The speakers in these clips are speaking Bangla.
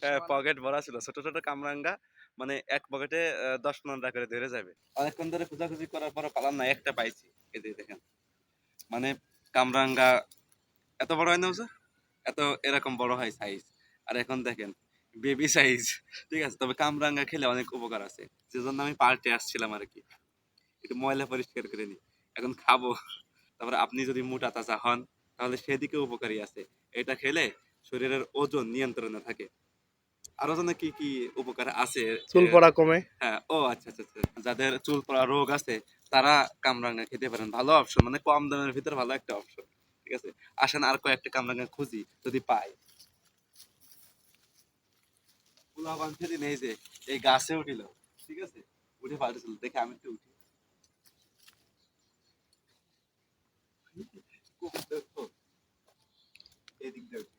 হ্যাঁ, পকেট ভরা ছিল ছোট ছোট কামরাঙ্গা। মানে এক পকেটে 10-15টা করে ধরে যাবে। অনেকক্ষণ ধরে খোঁজাখুঁজি করার পর পালাম না, একটা পাইছি। এই যে দেখেন, মানে কামরাঙ্গা এত বড় হয় না হুজুর? এত এরকম বড় হয় সাইজ। আর এখন দেখেন বেবি সাইজ। ঠিক আছে, তবে কামরাঙ্গা খেলে অনেক উপকার আছে, সেজন্য আমি পার্কে আসছিলাম আর কি, একটু ময়লা পরিষ্কার করে নিই, এখন খাবো। তারপরে আপনি যদি মোটা তাজা হন তাহলে সেদিকে উপকারী আছে। এটা খেলে শরীরের ওজন নিয়ন্ত্রণে থাকে। আরো যেন কি কি উপকার আছে। চুল পড়া কমে। হ্যাঁ, ও আচ্ছা আচ্ছা আচ্ছা, যাদের চুল পড়া রোগ আছে তারা কামরাঙ্গা খেতে পারেন, ভালো অপশন, মানে কম দামের ভিতর ভালো একটা অপশন। ঠিক আছে, আসেন আর কয়েকটা কামরাঙ্গা খুঁজি যদি পাই। পোলাপান সেদিন এই যে এই গাছে উঠিল, ঠিক আছে, উঠে পাঠিয়েছিল, দেখে আমি একটু উঠি। এদিক দিয়ে উঠি।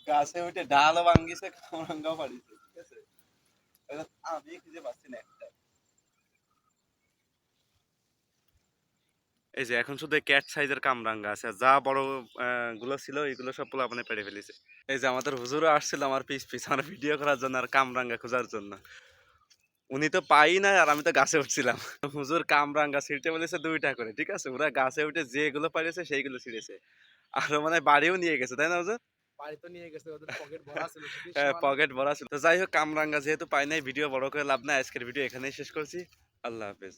গাছে উঠে ডালও ভাঙ্গিছে, কামরাঙ্গাও পাঠিয়েছে। ঠিক আছে, এখন আমি খুঁজে পাচ্ছি না একটা। এই যে এখন শুধু ক্যাট সাইজের কামরাঙ্গা আছে, যা বড় গুলো ছিল এগুলো সব পোলাপানে পেড়ে ফেলেছে। এই যে আমাদের হুজুরও আসছিল আমার পিছ পিছ আমার ভিডিও করার জন্য আর কামরাঙ্গা খোঁজার জন্য। উনি তো পাই না আর আমি তো গাছে উঠছিলাম। হুজুর কামরাঙ্গা ছিঁড়তে বলেছে 2টা করে। ঠিক আছে, ওরা গাছে উঠে যেগুলো পারিয়েছে সেইগুলো ছিঁড়েছে। আরো মানে বাড়িও নিয়ে গেছে, তাই না হুজুর? হ্যাঁ, পকেট ভরা ছিল। তো যাই হোক, কামরাঙ্গা যেহেতু পাই নাই, ভিডিও বড় করে লাভ নাই, আজকের ভিডিও এখানেই শেষ করছি। আল্লাহ হাফেজ।